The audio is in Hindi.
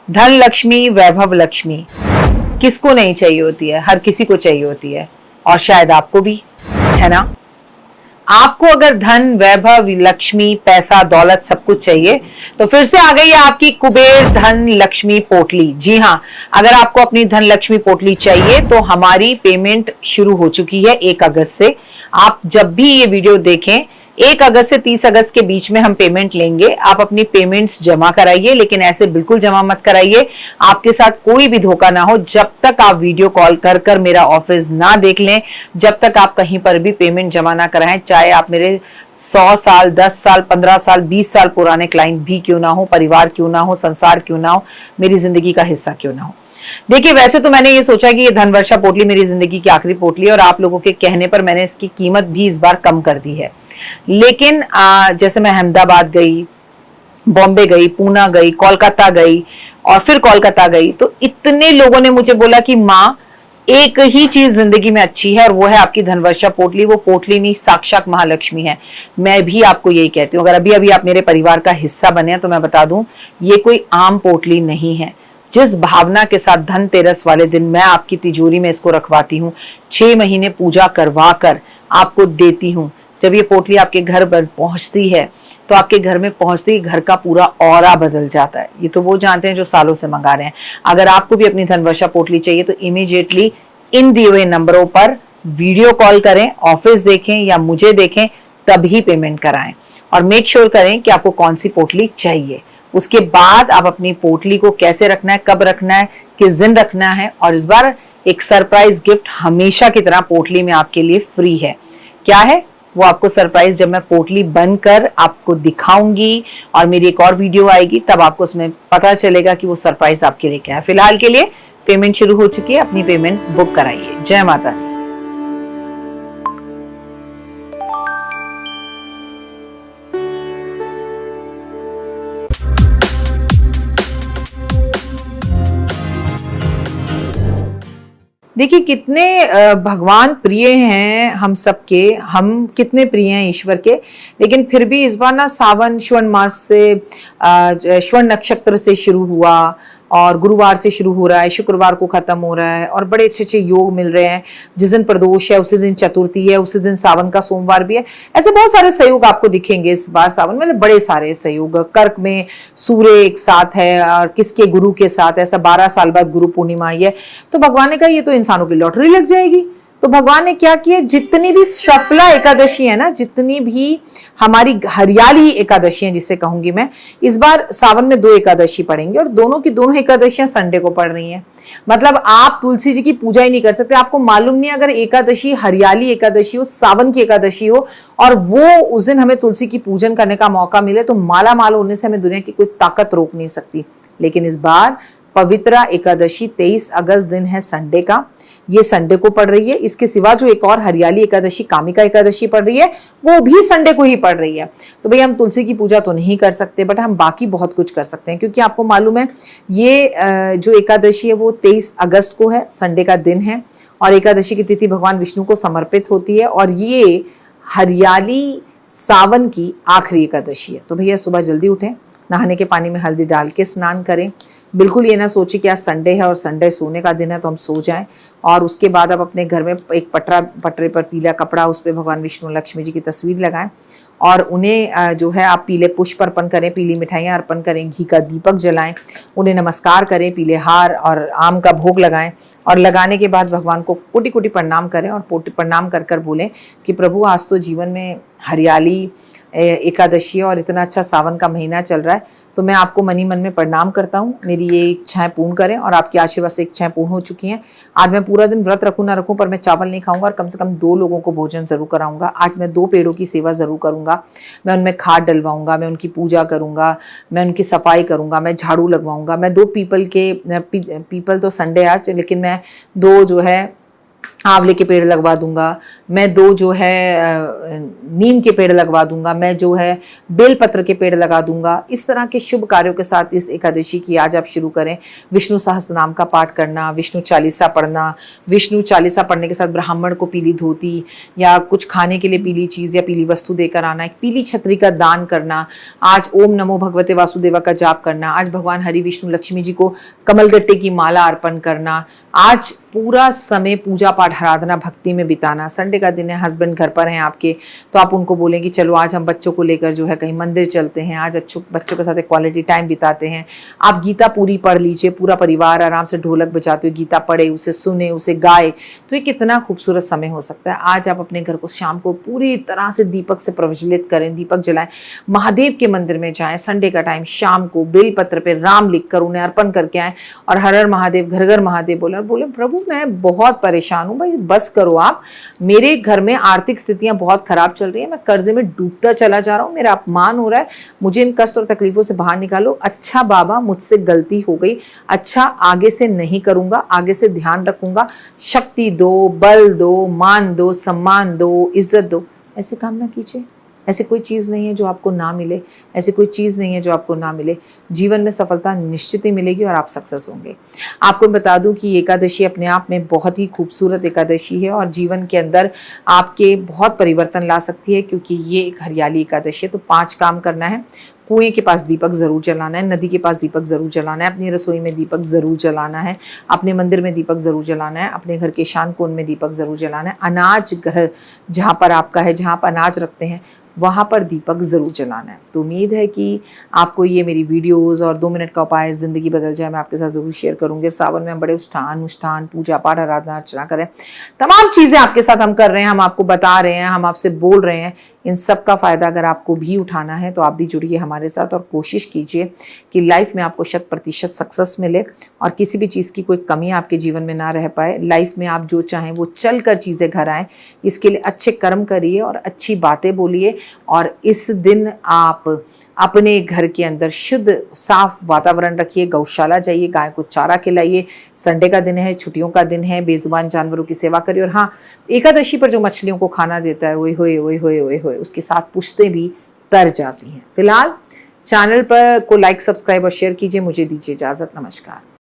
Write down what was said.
धन लक्ष्मी, वैभव लक्ष्मी किसको नहीं चाहिए होती है? हर किसी को चाहिए होती है, और शायद आपको भी, है ना? आपको अगर धन, वैभव, लक्ष्मी, पैसा, दौलत सब कुछ चाहिए तो फिर से आ गई है आपकी कुबेर धन लक्ष्मी पोटली। जी हाँ, अगर आपको अपनी धन लक्ष्मी पोटली चाहिए तो हमारी पेमेंट शुरू हो चुकी है 1 अगस्त से। आप जब भी ये वीडियो देखें, 1 अगस्त से 30 अगस्त के बीच में हम पेमेंट लेंगे। आप अपनी पेमेंट्स जमा कराइए, लेकिन ऐसे बिल्कुल जमा मत कराइए, आपके साथ कोई भी धोखा ना हो। जब तक आप वीडियो कॉल कर कर मेरा ऑफिस ना देख लें, जब तक आप कहीं पर भी पेमेंट जमा ना कराएं, चाहे आप मेरे 100 साल, 10 साल, 15 साल, 20 साल पुराने क्लाइंट भी क्यों ना हो, परिवार क्यों ना हो, संसार क्यों ना हो, मेरी जिंदगी का हिस्सा क्यों ना हो। देखिए, वैसे तो मैंने ये सोचा कि ये धन वर्षा पोटली मेरी जिंदगी की आखिरी पोटली है, और आप लोगों के कहने पर मैंने इसकी कीमत भी इस बार कम कर दी है। लेकिन जैसे मैं अहमदाबाद गई, बॉम्बे गई, पूना गई, कोलकाता गई और फिर कोलकाता गई, तो इतने लोगों ने मुझे बोला कि माँ, एक ही चीज जिंदगी में अच्छी है और वो है आपकी धनवर्षा पोटली। वो पोटली नहीं, साक्षात महालक्ष्मी है। मैं भी आपको यही कहती हूँ, अगर अभी अभी आप मेरे परिवार का हिस्सा बने हैं तो मैं बता दूं, ये कोई आम पोटली नहीं है। जिस भावना के साथ धनतेरस वाले दिन मैं आपकी तिजोरी में इसको रखवाती हूँ, 6 महीने पूजा करवा कर आपको देती हूँ, जब ये पोटली आपके घर पर पहुंचती है तो आपके घर में पहुंचते ही घर का पूरा ऑरा बदल जाता है। ये तो वो जानते हैं जो सालों से मंगा रहे हैं। अगर आपको भी अपनी धनवर्षा पोटली चाहिए तो इमीडिएटली इन दिए हुए नंबरों पर वीडियो कॉल करें, ऑफिस देखें या मुझे देखें, तभी पेमेंट कराएं और मेक श्योर करें कि आपको कौन सी पोटली चाहिए। उसके बाद आप अपनी पोटली को कैसे रखना है, कब रखना है, किस दिन रखना है, और इस बार एक सरप्राइज गिफ्ट हमेशा की तरह पोटली में आपके लिए फ्री है। क्या है वो आपको सरप्राइज जब मैं पोटली बनकर आपको दिखाऊंगी और मेरी एक और वीडियो आएगी, तब आपको उसमें पता चलेगा कि वो सरप्राइज आपके लिए क्या है। फिलहाल के लिए पेमेंट शुरू हो चुकी है, अपनी पेमेंट बुक कराइए। जय माता दी। देखिए, कितने भगवान प्रिय हैं हम सबके, हम कितने प्रिय हैं ईश्वर के। लेकिन फिर भी इस बार ना सावन श्रवण मास से, श्रवण नक्षत्र से शुरू हुआ और गुरुवार से शुरू हो रहा है, शुक्रवार को खत्म हो रहा है और बड़े अच्छे अच्छे योग मिल रहे हैं। जिस दिन प्रदोष है उसी दिन चतुर्थी है, उसी दिन सावन का सोमवार भी है। ऐसे बहुत सारे सहयोग आपको दिखेंगे इस बार सावन में, बड़े सारे सहयोग। कर्क में सूर्य एक साथ है और किसके गुरु के साथ, ऐसा 12 साल बाद गुरु पूर्णिमा आई है। तो भगवान ने कहा ये तो इंसानों की लॉटरी लग जाएगी। तो भगवान ने क्या किया, जितनी भी सफला एकादशी है ना, जितनी भी हमारी हरियाली एकादशी है जिसे कहूंगी मैं, इस बार सावन में 2 एकादशी पड़ेंगे और दोनों की दोनों एकादशियां संडे को पड़ रही हैं। मतलब आप तुलसी जी की पूजा ही नहीं कर सकते। आपको मालूम नहीं, अगर एकादशी हरियाली एकादशी हो, सावन की एकादशी हो और वो उस दिन हमें तुलसी की पूजन करने का मौका मिले, तो माला माल होने से हमें दुनिया की कोई ताकत रोक नहीं सकती। लेकिन इस बार पवित्रा एकादशी 23 अगस्त दिन है, संडे का, ये संडे को पड़ रही है। इसके सिवा जो एक और हरियाली एकादशी, कामिका एकादशी पड़ रही है, वो भी संडे को ही पड़ रही है। तो भैया हम तुलसी की पूजा तो नहीं कर सकते, बट हम बाकी बहुत कुछ कर सकते हैं, क्योंकि आपको मालूम है ये जो एकादशी है वो 23 अगस्त को है, संडे का दिन है, और एकादशी की तिथि भगवान विष्णु को समर्पित होती है और ये हरियाली सावन की आखिरी एकादशी है। तो भैया सुबह जल्दी उठें, नहाने के पानी में हल्दी डाल के स्नान करें। बिल्कुल ये ना सोचिए कि आज संडे है और संडे सोने का दिन है तो हम सो जाएं। और उसके बाद आप अपने घर में एक पटरे पर पीला कपड़ा, उस पर भगवान विष्णु लक्ष्मी जी की तस्वीर लगाएं और उन्हें जो है आप पीले पुष्प अर्पण करें, पीली मिठाइयाँ अर्पण करें, घी का दीपक जलाएं, उन्हें नमस्कार करें, पीले हार और आम का भोग लगाएं और लगाने के बाद भगवान को कोटि कोटि प्रणाम करें और प्रणाम कर कर बोलें कि प्रभु आज तो जीवन में हरियाली एकादशी और इतना अच्छा सावन का महीना चल रहा है, तो मैं आपको मनी मन में प्रणाम करता हूँ। मेरी ये इच्छाएं पूर्ण करें और आपके आशीर्वाद से इच्छाएं पूर्ण हो चुकी हैं। आज मैं पूरा दिन व्रत रखूँ ना रखूँ, पर मैं चावल नहीं खाऊंगा और कम से कम 2 लोगों को भोजन जरूर कराऊंगा। आज मैं 2 पेड़ों की सेवा जरूर करूंगा। मैं उनमें खाद डलवाऊंगा, मैं उनकी पूजा करूंगा, मैं उनकी सफाई करूंगा, मैं झाड़ू लगवाऊंगा। मैं 2 पीपल तो संडे आज, लेकिन मैं 2 जो है आंवले के पेड़ लगवा दूंगा, मैं 2 जो है नीम के पेड़ लगवा दूंगा, मैं जो है बेलपत्र के पेड़ लगा दूंगा। इस तरह के शुभ कार्यों के साथ इस एकादशी की आज आप शुरू करें। विष्णु सहस्त्रनाम का पाठ करना, विष्णु चालीसा पढ़ना, विष्णु चालीसा पढ़ने के साथ ब्राह्मण को पीली धोती या कुछ खाने के लिए पीली चीज या पीली वस्तु देकर आना, एक पीली छतरी का दान करना, आज ओम नमो भगवते वासुदेवा का जाप करना, आज भगवान हरि विष्णु लक्ष्मी जी को कमलगट्टे की माला अर्पण करना, आज पूरा समय पूजा पाठ आराधना भक्ति में बिताना। संडे का दिन है, हस्बैंड घर पर हैं आपके, तो आप उनको बोलें कि चलो आज हम बच्चों को लेकर जो है कहीं मंदिर चलते हैं, आज बच्चों के साथ एक क्वालिटी टाइम बिताते हैं। आप गीता पूरी पढ़ लीजिए, पूरा परिवार आराम से ढोलक बजाते हुए गीता पढ़े, उसे सुने, उसे गाए, तो ये कितना खूबसूरत समय हो सकता है। आज आप अपने घर को शाम को पूरी तरह से दीपक से प्रज्वलित करें, दीपक जलाएं, महादेव के मंदिर में जाएं, संडे का टाइम शाम को बेलपत्र पे राम लिखकर उन्हें अर्पण करके आए और हर हर महादेव घर घर महादेव बोला और बोले प्रभु मैं बहुत परेशान हूं भाई, बस करो आप, मेरे घर में आर्थिक स्थितियां बहुत खराब चल रही है, मैं कर्जे में डूबता चला जा रहा हूं, मेरा अपमान हो रहा है, मुझे इन कष्ट और तकलीफों से बाहर निकालो। अच्छा बाबा मुझसे गलती हो गई, अच्छा आगे से नहीं करूंगा, आगे से ध्यान रखूंगा, शक्ति दो, बल दो, मान दो, सम्मान दो, इज्जत दो। ऐसे काम ना कीजिए। ऐसी कोई चीज़ नहीं है जो आपको ना मिले, ऐसी कोई चीज़ नहीं है जो आपको ना मिले। जीवन में सफलता निश्चित ही मिलेगी और आप सक्सेस होंगे। आपको बता दूं कि एकादशी अपने आप में बहुत ही खूबसूरत एकादशी है और जीवन के अंदर आपके बहुत परिवर्तन ला सकती है, क्योंकि ये एक हरियाली एकादशी है। तो 5 काम करना है। कुएं के पास दीपक जरूर जलाना है, नदी के पास दीपक जरूर जलाना है, अपनी रसोई में दीपक जरूर जलाना है, अपने मंदिर में दीपक जरूर जलाना है, अपने घर के ईशान कोण में दीपक जरूर जलाना है, अनाज घर जहाँ पर आपका है, जहाँ पर अनाज रखते हैं वहाँ पर दीपक ज़रूर जलाना है। तो उम्मीद है कि आपको ये मेरी वीडियोस और 2 मिनट का उपाय ज़िंदगी बदल जाए मैं आपके साथ ज़रूर शेयर करूँगी। सावन में हम बड़े अनुष्ठान पूजा पाठ आराधना अर्चना करें, तमाम चीज़ें आपके साथ हम कर रहे हैं, हम आपको बता रहे हैं, हम आपसे बोल रहे हैं। इन सब का फ़ायदा अगर आपको भी उठाना है तो आप भी जुड़िए हमारे साथ और कोशिश कीजिए कि लाइफ में आपको 100% सक्सेस मिले और किसी भी चीज़ की कोई कमी आपके जीवन में ना रह पाए। लाइफ में आप जो चाहें वो चल कर चीज़ें घर आएँ, इसके लिए अच्छे कर्म करिए और अच्छी बातें बोलिए। और इस दिन आप अपने घर के अंदर शुद्ध साफ वातावरण रखिए, गौशाला जाइए, गाय को चारा खिलाइए। संडे का दिन है, छुट्टियों का दिन है, बेजुबान जानवरों की सेवा करिए। और हाँ, एकादशी पर जो मछलियों को खाना देता है ओए होए ओए होए ओए होए, उसके साथ पुश्तें भी तर जाती हैं। फिलहाल चैनल पर को लाइक सब्सक्राइब और शेयर कीजिए। मुझे दीजिए इजाजत। नमस्कार।